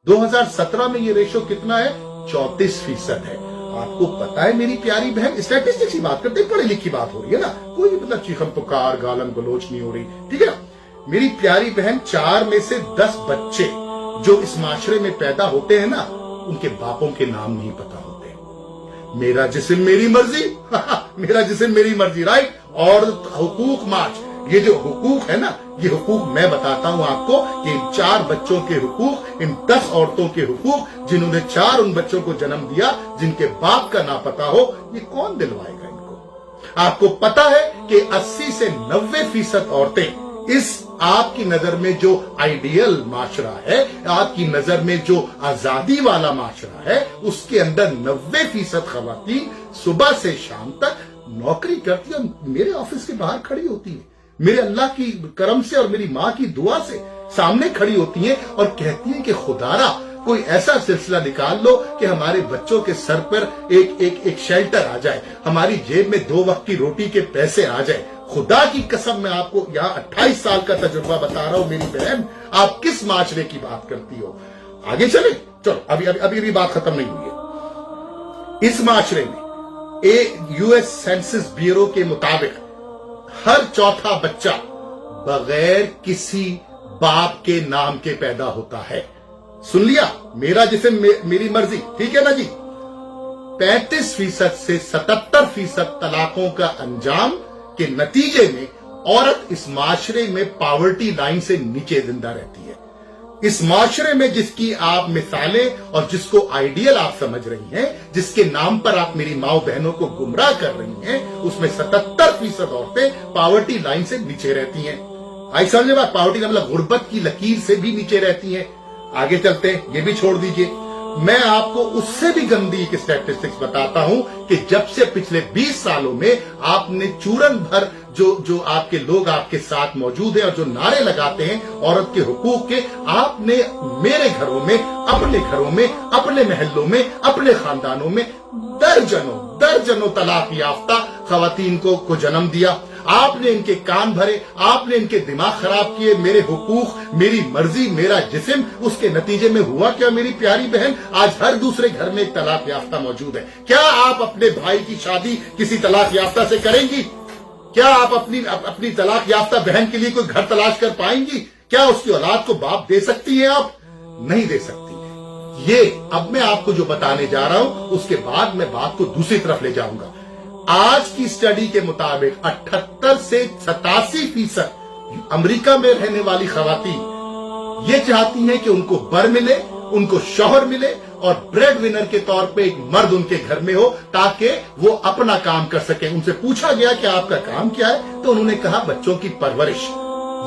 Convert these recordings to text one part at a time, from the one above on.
2017 में ये रेशो कितना है? 34% है। आपको पता है मेरी प्यारी बहन, स्टैटिस्टिक्स की बात करते, पढ़ी लिखी बात हो रही है ना, कोई मतलब चीखम पुकार गालम गलोच नहीं हो रही, ठीक है ना। मेरी प्यारी बहन, 4 में से 10 बच्चे जो इस माशरे में पैदा होते हैं ना, उनके बापों के नाम नहीं पता होते। मेरा जिस्म मेरी मर्जी मेरा जिस्म मेरी मर्जी, राइट। और हुकूक मार्च, ये जो हुकूक है ना, ये हुकूक मैं बताता हूं आपको कि इन 4 बच्चों के हुकूक, इन 10 औरतों के हुकूक, जिन्होंने 4 उन बच्चों को जन्म दिया, जिनके बाप का ना पता हो, ये कौन दिलवाएगा इनको? आपको पता है कि 80 से 90% औरतें इस आपकी नजर में जो आइडियल माशरा है, आपकी नजर में जो आजादी वाला माशरा है, उसके अंदर 90% खवातीन सुबह से शाम तक नौकरी करती है, मेरे ऑफिस के बाहर खड़ी होती है, मेरे अल्लाह की करम से और मेरी माँ की दुआ से सामने खड़ी होती हैं और कहती हैं कि खुदारा कोई ऐसा सिलसिला निकाल लो कि हमारे बच्चों के सर पर एक शेल्टर आ जाए, हमारी जेब में 2 वक्त की रोटी के पैसे आ जाए। खुदा की कसम, मैं आपको यहाँ 28 साल का तजुर्बा बता रहा हूं मेरी बहन, आप किस माशरे की बात करती हो। आगे चले, चलो, अभी बात खत्म नहीं हुई है। इस माशरे में यूएस सेंसस ब्यूरो के मुताबिक हर चौथा बच्चा बगैर किसी बाप के नाम के पैदा होता है। सुन लिया, मेरा जिस्म मेरी मर्जी, ठीक है ना जी। 35% से 77% तलाकों का अंजाम के नतीजे में औरत इस माशरे में पॉवर्टी लाइन से नीचे जिंदा रहती है। इस माशरे में जिसकी आप मिसालें और जिसको आइडियल आप समझ रही हैं, जिसके नाम पर आप मेरी माओ बहनों को गुमराह कर रही हैं, उसमें 77% औरतें पॉवर्टी लाइन से नीचे रहती हैं। आई समझे बात? पॉवर्टी मतलब गुर्बत की लकीर से भी नीचे रहती हैं। आगे चलते हैं, ये भी छोड़ दीजिए। मैं आपको उससे भी गंदी एक स्टैटिस्टिक्स बताता हूं कि जब से पिछले 20 सालों में आपने चूरन भर जो आपके लोग आपके साथ मौजूद हैं और जो नारे लगाते हैं औरत के हुकूक के, आपने मेरे घरों में, अपने महल्लों में, अपने खानदानों में दर्जनों तलाक याफ्ता खवातीन को जन्म दिया। आपने इनके कान भरे, आपने इनके दिमाग खराब किए। मेरे हुकूक, मेरी मर्जी, मेरा जिस्म, उसके नतीजे में हुआ क्या मेरी प्यारी बहन? आज हर दूसरे घर में एक तलाक याफ्ता मौजूद है। क्या आप अपने भाई की शादी किसी तलाक याफ्ता से करेंगी? क्या आप अपनी तलाक याफ्ता बहन के लिए कोई घर तलाश कर पाएंगी? क्या उसकी औलाद को बाप दे सकती हैं आप? नहीं दे सकती। ये अब मैं आपको जो बताने जा रहा हूं, उसके बाद मैं बात को दूसरी तरफ ले जाऊंगा। आज की स्टडी के मुताबिक 78 से 87% अमेरिका में रहने वाली खवातीन ये चाहती हैं कि उनको बर मिले, उनको शौहर मिले और ब्रेड विनर के तौर पे एक मर्द उनके घर में हो ताकि वो अपना काम कर सके। उनसे पूछा गया कि आपका काम क्या है, तो उन्होंने कहा बच्चों की परवरिश।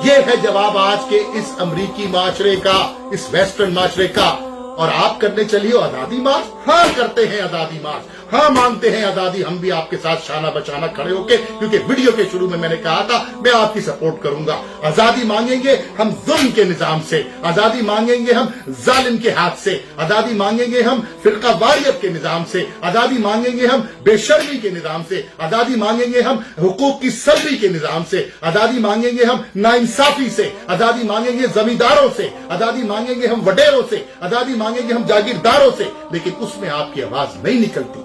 ये है जवाब आज के इस अमरीकी माशरे का, इस वेस्टर्न माशरे का। और आप करने चलिए आजादी मार्च? हाँ, करते हैं आजादी मार्च, हाँ मानते हैं आजादी। हम भी आपके साथ शाना बचाना खड़े होके, क्योंकि वीडियो के शुरू में मैंने कहा था मैं आपकी सपोर्ट करूंगा। आजादी मांगेंगे हम जुल्म के निजाम से, आजादी मांगेंगे हम जालिम के हाथ से, आजादी मांगेंगे हम फिरका वारियत के निजाम से, आजादी मांगेंगे हम बेशर्मी के निजाम से, आजादी मांगेंगे हम हुकूक की सल्बी के निजाम से, आजादी मांगेंगे हम नाइंसाफी से, आजादी मांगेंगे जमींदारों से, आजादी मांगेंगे हम वडेरों से, आजादी मांगेंगे हम जागीरदारों से। लेकिन उसमें आपकी आवाज नहीं निकलती।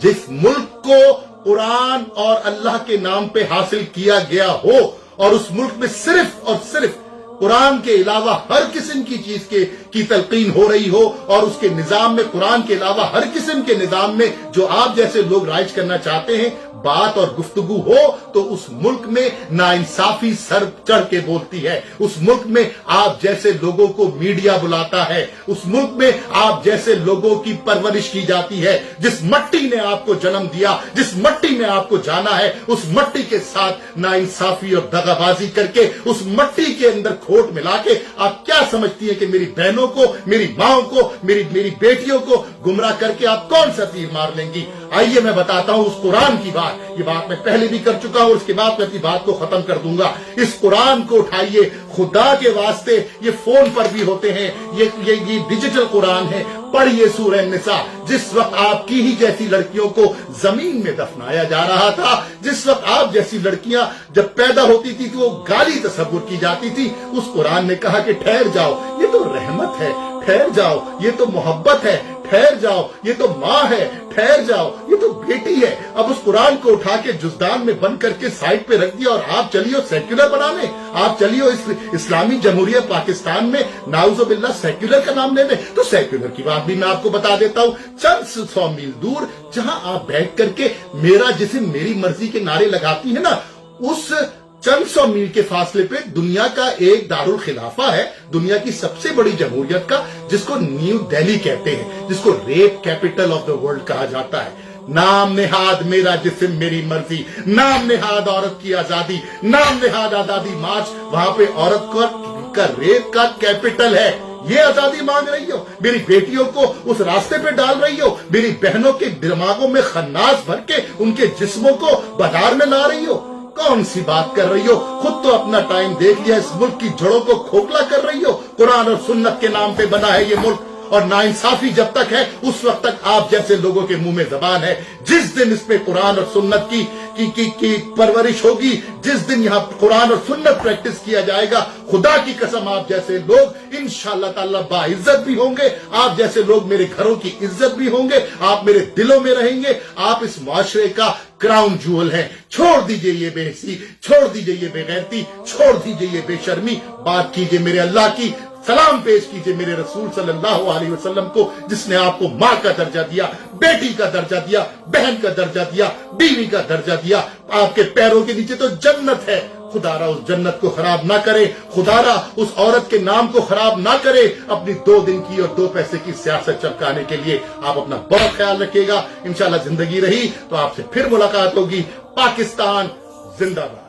जिस मुल्क को कुरान और अल्लाह के नाम पे हासिल किया गया हो और उस मुल्क में सिर्फ और सिर्फ कुरान के अलावा हर किस्म की चीज की तलकीन हो रही हो और उसके निजाम में कुरान के अलावा हर किस्म के निजाम में जो आप जैसे लोग राइज करना चाहते हैं, बात और गुफ्तगू हो, तो उस मुल्क में नाइंसाफी सर चढ़ के बोलती है। उस मुल्क में आप जैसे लोगों को मीडिया बुलाता है। उस मुल्क में आप जैसे लोगों की परवरिश की जाती है। जिस मट्टी ने आपको जन्म दिया, जिस मट्टी में आपको जाना है, उस मट्टी के साथ नाइंसाफी और दगाबाजी करके उस मट्टी के अंदर खोट मिला के आप क्या समझती हैं कि मेरी बहनों को, मेरी माओ को, मेरी बेटियों को गुमराह करके आप कौन सा तीर मार लेंगी? आइए मैं बताता हूं उस कुरान की बात। ये बात मैं पहले भी कर चुका हूं, उसके बाद मैं अपनी बात को खत्म कर दूंगा। इस कुरान को उठाइए, खुदा के वास्ते। ये फोन पर भी होते हैं, ये डिजिटल कुरान है। पढ़िए सूरह निसा। जिस वक्त आपकी ही जैसी लड़कियों को जमीन में दफनाया जा रहा था, जिस वक्त आप जैसी लड़कियां जब पैदा होती थी तो वो गाली तसव्वुर की जाती थी, उस कुरान ने कहा कि ठहर जाओ, ये तो रहमत है, ठहर जाओ, ये तो मोहब्बत है, ठहर जाओ, ये तो माँ है, ठहर जाओ, ये तो बेटी है। अब उस कुरान को उठा के जुज़दान में बंद करके साइड पे रख दिया और आप चलिए सेक्युलर बनाने, आप चलिए इस इस्लामी जमहूरिया पाकिस्तान में नाउज़ुबिल्लाह सेक्युलर का नाम लेने। तो सेक्युलर की बात भी मैं आपको बता देता हूं, चंद 100 मील दूर जहां आप बैठ करके मेरा जिस्म मेरी मर्जी के नारे लगाती है ना, उस चंद 100 मील के फासले पे दुनिया का एक दारुल खिलाफा है, दुनिया की सबसे बड़ी जमहूरियत का, जिसको न्यू दिल्ली कहते हैं, जिसको rape capital of the world कहा जाता है। नाम नेहाद मेरा जिस्म मेरी मर्जी, नाम नेहाद औरत की आजादी, नाम नेहाद आजादी मार्च, वहां पे औरत का रेप का कैपिटल है। ये आजादी मांग रही हो, मेरी बेटियों को उस रास्ते पे डाल रही हो, मेरी बहनों के दिमागों में खन्नास भर के उनके जिस्मों को बाजार में ला रही हो। कौन सी बात कर रही हो? खुद तो अपना टाइम देख लिया, इस मुल्क की जड़ों को खोखला कर रही हो। कुरान और सुन्नत के नाम पे बना है ये मुल्क, और नाइंसाफी जब तक है उस वक्त तक आप जैसे लोगों के मुंह में जबान है। जिस दिन इस पे कुरान और सुन्नत की परवरिश होगी, जिस दिन यहाँ कुरान और सुन्नत प्रैक्टिस किया जाएगा, खुदा की कसम आप जैसे लोग इंशाअल्लाह ताला बाइज्जत भी होंगे, आप जैसे लोग मेरे घरों की इज्जत भी होंगे, आप मेरे दिलों में रहेंगे, आप इस मुआशरे का क्राउन जूअल है। छोड़ दीजिए ये बेहसी, छोड़ दीजिए ये बेगैरती, छोड़ दीजिए ये बेशर्मी, बात कीजिए मेरे अल्लाह की, सलाम पेश कीजिए मेरे रसूल सल्लल्लाहु अलैहि वसल्लम को, जिसने आपको माँ का दर्जा दिया, बेटी का दर्जा दिया, बहन का दर्जा दिया, बीवी का दर्जा दिया। आपके पैरों के नीचे तो जन्नत है। खुदारा उस जन्नत को खराब ना करे, खुदारा उस औरत के नाम को खराब ना करे अपनी 2 दिन की और 2 पैसे की सियासत चमकाने के लिए। आप अपना बहुत ख्याल रखिएगा। इंशाल्लाह जिंदगी रही तो आपसे फिर मुलाकात होगी। पाकिस्तान जिंदाबाद।